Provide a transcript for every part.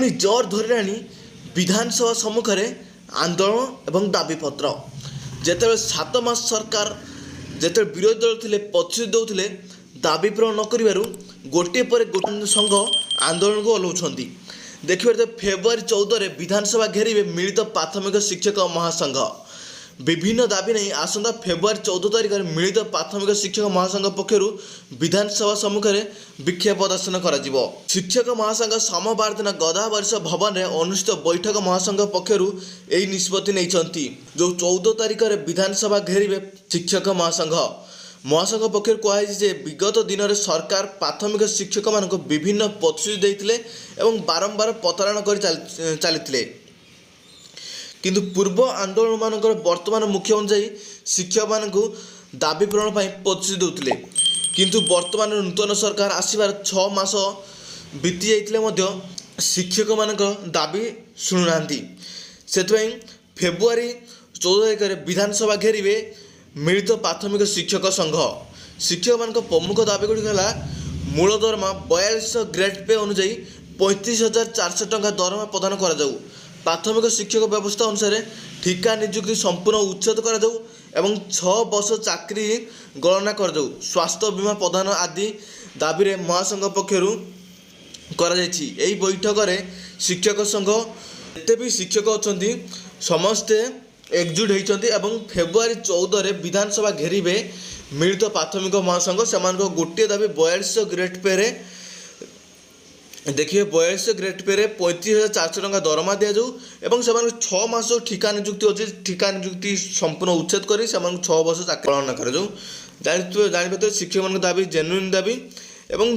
ପୁଣି ଜୋର ଧରିଲାଣି ବିଧାନସଭା ସମ୍ମୁଖରେ ଆନ୍ଦୋଳନ ଏବଂ ଦାବିପତ୍ର। ଯେତେବେଳେ 7 ମାସ ସରକାର ଯେତେବେଳେ ବିରୋଧୀ ଦଳ ଥିଲେ ପ୍ରତିଶ୍ରୁତି ଦେଉଥିଲେ, ଦାବି ପୂରଣ ନ କରିବାରୁ ଗୋଟିଏ ପରେ ଗୋଟିଏ ସଂଘ ଆନ୍ଦୋଳନକୁ ଓହ୍ଲାଉଛନ୍ତି। ଦେଖିବାରେ ଫେବୃଆରୀ 14ରେ ବିଧାନସଭା ଘେରିବେ ମିଳିତ ପ୍ରାଥମିକ ଶିକ୍ଷକ ମହାସଂଘ। ବିଭିନ୍ନ ଦାବି ନେଇ ଆସନ୍ତା ଫେବୃଆରୀ 14 ତାରିଖରେ ମିଳିତ ପ୍ରାଥମିକ ଶିକ୍ଷକ ମହାସଂଘ ପକ୍ଷରୁ ବିଧାନସଭା ସମ୍ମୁଖରେ ବିକ୍ଷୋଭ ପ୍ରଦର୍ଶନ କରାଯିବ। ଶିକ୍ଷକ ମହାସଂଘ ସୋମବାର ଦିନ ଗଦାବରିଷ ଭବନରେ ଅନୁଷ୍ଠିତ ବୈଠକ ମହାସଂଘ ପକ୍ଷରୁ ଏହି ନିଷ୍ପତ୍ତି ନେଇଛନ୍ତି। ଯେଉଁ 14 ତାରିଖରେ ବିଧାନସଭା ଘେରିବେ ଶିକ୍ଷକ ମହାସଂଘ। ମହାସଂଘ ପକ୍ଷରୁ କୁହାଯାଇଛି ଯେ ବିଗତ ଦିନରେ ସରକାର ପ୍ରାଥମିକ ଶିକ୍ଷକମାନଙ୍କୁ ବିଭିନ୍ନ ପ୍ରତିଶ୍ରୁତି ଦେଇଥିଲେ ଏବଂ ବାରମ୍ବାର ପ୍ରତାରଣା କରି ଚାଲିଥିଲେ। କିନ୍ତୁ ପୂର୍ବ ଆନ୍ଦୋଳନମାନଙ୍କର ବର୍ତ୍ତମାନ ମୁଖ୍ୟ ଅନୁଯାୟୀ ଶିକ୍ଷକମାନଙ୍କୁ ଦାବି ପୂରଣ ପାଇଁ ପ୍ରତିଶ୍ରୁତି ଦେଉଥିଲେ। କିନ୍ତୁ ବର୍ତ୍ତମାନ ନୂତନ ସରକାର ଆସିବାର 6 ମାସ ବିତି ଯାଇଥିଲେ ମଧ୍ୟ ଶିକ୍ଷକମାନଙ୍କ ଦାବି ଶୁଣୁନାହାନ୍ତି। ସେଥିପାଇଁ ଫେବୃଆରୀ 14 ତାରିଖରେ ବିଧାନସଭା ଘେରିବେ ମିଳିତ ପ୍ରାଥମିକ ଶିକ୍ଷକ ସଂଘ। ଶିକ୍ଷକମାନଙ୍କ ପ୍ରମୁଖ ଦାବିଗୁଡ଼ିକ ହେଲା ମୂଳ ଦରମା 4200 ଗ୍ରେଡ୍ ପେ ଅନୁଯାୟୀ 35,400 ଟଙ୍କା ଦରମା ପ୍ରଦାନ କରାଯାଉ। ପ୍ରାଥମିକ ଶିକ୍ଷକ ବ୍ୟବସ୍ଥା ଅନୁସାରେ ଠିକା ନିଯୁକ୍ତି ସମ୍ପୂର୍ଣ୍ଣ ଉଚ୍ଛେଦ କରାଯାଉ ଏବଂ 6 ବର୍ଷ ଚାକିରି ଗଣନା କରାଯାଉ। ସ୍ୱାସ୍ଥ୍ୟ ବୀମା ପ୍ରଦାନ ଆଦି ଦାବିରେ ମହାସଂଘ ପକ୍ଷରୁ କରାଯାଇଛି। ଏହି ବୈଠକରେ ଶିକ୍ଷକ ସଂଘ ଯେତେ ବି ଶିକ୍ଷକ ଅଛନ୍ତି ସମସ୍ତେ ଏକଜୁଟ ହୋଇଛନ୍ତି ଏବଂ ଫେବୃଆରୀ 14ରେ ବିଧାନସଭା ଘେରିବେ ମିଳିତ ପ୍ରାଥମିକ ମହାସଂଘ। ସେମାନଙ୍କ ଗୋଟିଏ ଦାବି 4200 ଗ୍ରେଡ୍ ପେରେ ଦେଖିବେ 4200 ଗ୍ରେଡ୍ ପେରେ 35,400 ଟଙ୍କା ଦରମା ଦିଆଯାଉ ଏବଂ ସେମାନଙ୍କୁ 6 ମାସ ଠିକା ନିଯୁକ୍ତି ଅଛି, ଠିକା ନିଯୁକ୍ତି ସମ୍ପୂର୍ଣ୍ଣ ଉଚ୍ଛେଦ କରି ସେମାନଙ୍କୁ 6 ବର୍ଷ ଚାକିରି ପାଳନ କରାଯାଉ। ଜାଣିପାରୁଥିବେ ଶିକ୍ଷକମାନଙ୍କ ଦାବି ଜେନ୍ୟୁଇନ୍ ଦାବି ଏବଂ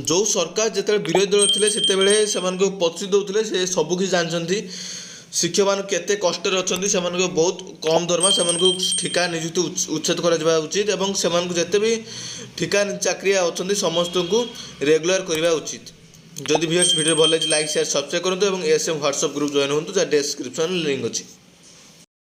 ଯେଉଁ ସରକାର ଯେତେବେଳେ ବିରୋଧୀ ଦଳ ଥିଲେ ସେତେବେଳେ ସେମାନଙ୍କୁ ପ୍ରତିଶ୍ରୁତି ଦେଉଥିଲେ ସେ ସବୁକିଛି ଜାଣିଛନ୍ତି। ଶିକ୍ଷକମାନେ କେତେ କଷ୍ଟରେ ଅଛନ୍ତି, ସେମାନଙ୍କୁ ବହୁତ କମ୍ ଦରମା, ସେମାନଙ୍କୁ ଠିକା ନିଯୁକ୍ତି ଉଚ୍ଛେଦ କରାଯିବା ଉଚିତ ଏବଂ ସେମାନଙ୍କୁ ଯେତେ ବି ଠିକା ଚାକିରିଆ ଅଛନ୍ତି ସମସ୍ତଙ୍କୁ ରେଗୁଲାର କରିବା ଉଚିତ। ଯଦି ଭିଡ଼ିଓ ଭଲ ଲାଗିଛି ଲାଇକ୍ ସେୟାର ସବସ୍କ୍ରାଇବ୍ କରନ୍ତୁ ଏବଂ ଏସ୍ଏମ୍ ହ୍ୱାଟ୍ସଆପ୍ ଗ୍ରୁପ୍ ଜଏନ୍ ହୁଅନ୍ତୁ, ଯାହା ଡେସ୍କ୍ରିପ୍ସନ୍ରେ ଲିଙ୍କ୍ ଅଛି।